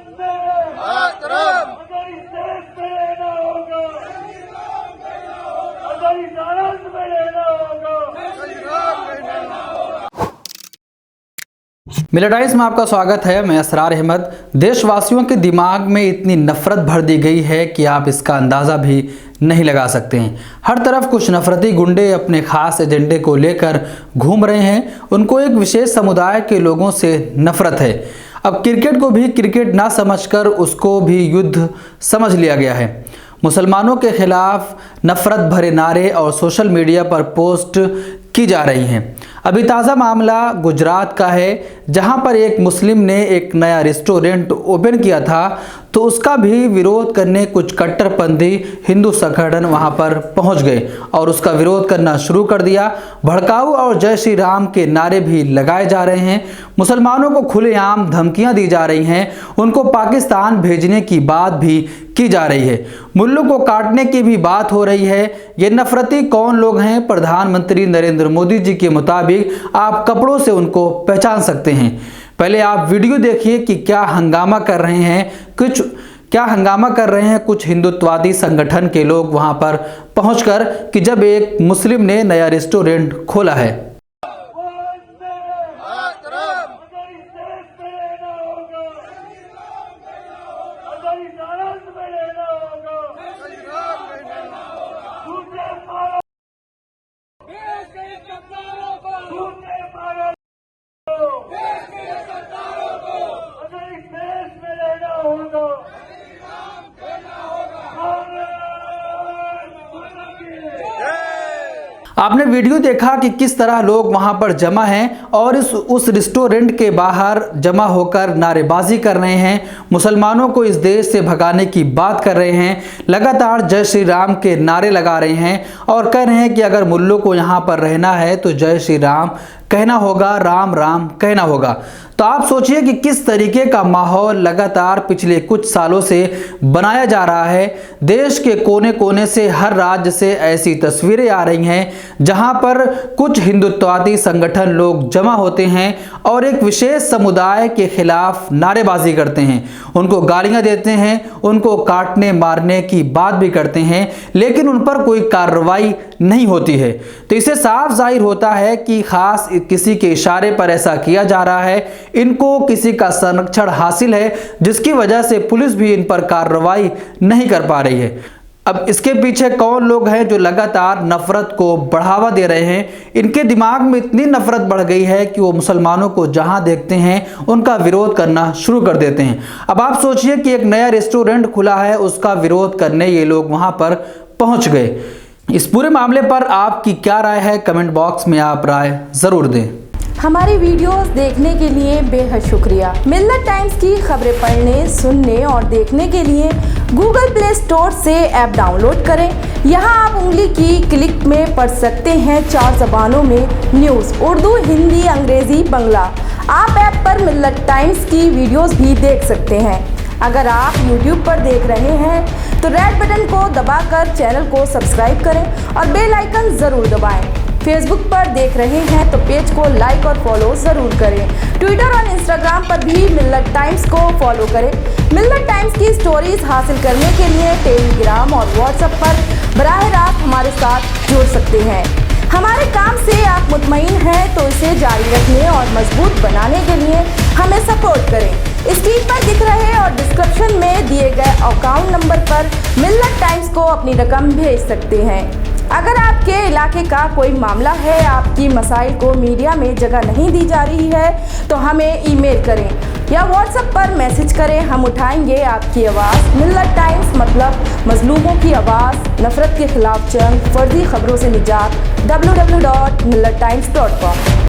मातरम। अगर इस देश में रहना होगा, अगर इस आनंद में रहना होगा, मिला टाइम्स में आपका स्वागत है। मैं असरार अहमद। देशवासियों के दिमाग में इतनी नफरत भर दी गई है कि आप इसका अंदाज़ा भी नहीं लगा सकते हैं। हर तरफ कुछ नफरती गुंडे अपने खास एजेंडे को लेकर घूम रहे हैं। उनको एक विशेष समुदाय के लोगों से नफरत है। अब क्रिकेट को भी क्रिकेट ना समझकर उसको भी युद्ध समझ लिया गया है। मुसलमानों के खिलाफ नफरत भरे नारे और सोशल मीडिया पर पोस्ट की जा रही हैं। अभी ताज़ा मामला गुजरात का है, जहां पर एक मुस्लिम ने एक नया रेस्टोरेंट ओपन किया था, तो उसका भी विरोध करने कुछ कट्टरपंथी हिंदू संगठन वहां पर पहुंच गए और उसका विरोध करना शुरू कर दिया। भड़काऊ और जय श्री राम के नारे भी लगाए जा रहे हैं। मुसलमानों को खुलेआम धमकियां दी जा रही हैं। उनको पाकिस्तान भेजने की बात भी की जा रही है। मुल्लों को काटने की भी बात हो रही है। ये नफरती कौन लोग हैं? प्रधानमंत्री नरेंद्र मोदी जी के मुताबिक आप कपड़ों से उनको पहचान सकते हैं। पहले आप वीडियो देखिए कि क्या हंगामा कर रहे हैं कुछ हिंदुत्ववादी संगठन के लोग वहां पर पहुंचकर कि जब एक मुस्लिम ने नया रेस्टोरेंट खोला है। आपने वीडियो देखा कि किस तरह लोग वहां पर जमा हैं और उस रेस्टोरेंट के बाहर जमा होकर नारेबाजी कर रहे हैं। मुसलमानों को इस देश से भगाने की बात कर रहे हैं। लगातार जय श्री राम के नारे लगा रहे हैं और कह रहे हैं कि अगर मुल्लों को यहाँ पर रहना है तो जय श्री राम कहना होगा, राम राम कहना होगा। तो आप सोचिए कि किस तरीके का माहौल लगातार पिछले कुछ सालों से बनाया जा रहा है। देश के कोने कोने से, हर राज्य से ऐसी तस्वीरें आ रही हैं जहां पर कुछ हिंदुत्ववादी संगठन लोग जमा होते हैं और एक विशेष समुदाय के खिलाफ नारेबाजी करते हैं, उनको गालियां देते हैं, उनको काटने मारने की बात भी करते हैं, लेकिन उन पर कोई कार्रवाई नहीं होती है। तो इससे साफ जाहिर होता है कि खास किसी के इशारे पर ऐसा किया जा रहा है। इनको किसी का संरक्षण हासिल है, जिसकी वजह से पुलिस भी इन पर कार्रवाई नहीं कर पा रही है। अब इसके पीछे कौन लोग हैं जो लगातार नफरत को बढ़ावा दे रहे हैं? इनके दिमाग में इतनी नफरत बढ़ गई है कि वो मुसलमानों को जहां देखते हैं उनका विरोध करना शुरू कर देते हैं। अब आप सोचिए कि एक नया रेस्टोरेंट खुला है, उसका विरोध करने ये लोग वहां पर पहुंच गए। इस पूरे मामले पर आपकी क्या राय है? कमेंट बॉक्स में आप राय जरूर दें। हमारी वीडियोस देखने के लिए बेहद शुक्रिया। मिल्लत टाइम्स की खबरें पढ़ने, सुनने और देखने के लिए गूगल प्ले स्टोर से ऐप डाउनलोड करें। यहां आप उंगली की क्लिक में पढ़ सकते हैं 4 ज़बानों में न्यूज़, उर्दू, हिंदी, अंग्रेजी, बांग्ला। आप ऐप पर मिल्लत टाइम्स की वीडियोस भी देख सकते हैं। अगर आप YouTube पर देख रहे हैं तो रेड बटन को दबाकर चैनल को सब्सक्राइब करें और बेल आइकन ज़रूर दबाएं। फेसबुक पर देख रहे हैं तो पेज को लाइक और फॉलो ज़रूर करें। ट्विटर और इंस्टाग्राम पर भी मिल्लत टाइम्स को फॉलो करें। मिल्लत टाइम्स की स्टोरीज हासिल करने के लिए टेलीग्राम और व्हाट्सएप पर बराह रास्त हमारे साथ जुड़ सकते हैं। हमारे काम से आप मुतमईन हैं तो इसे जारी रखने और मजबूत बनाने के लिए हमें सपोर्ट करें। स्क्रीन पर दिख रहे और डिस्क्रिप्शन में दिए गए अकाउंट नंबर पर मिल्लत टाइम्स को अपनी रकम भेज सकते हैं। अगर आपके इलाके का कोई मामला है, आपकी मसाइल को मीडिया में जगह नहीं दी जा रही है, तो हमें ईमेल करें या व्हाट्सएप पर मैसेज करें। हम उठाएंगे आपकी आवाज़। मिल्लत टाइम्स मतलब मजलूमों की आवाज़, नफरत के खिलाफ जंग, फर्जी खबरों से निजात। www.millattimes.com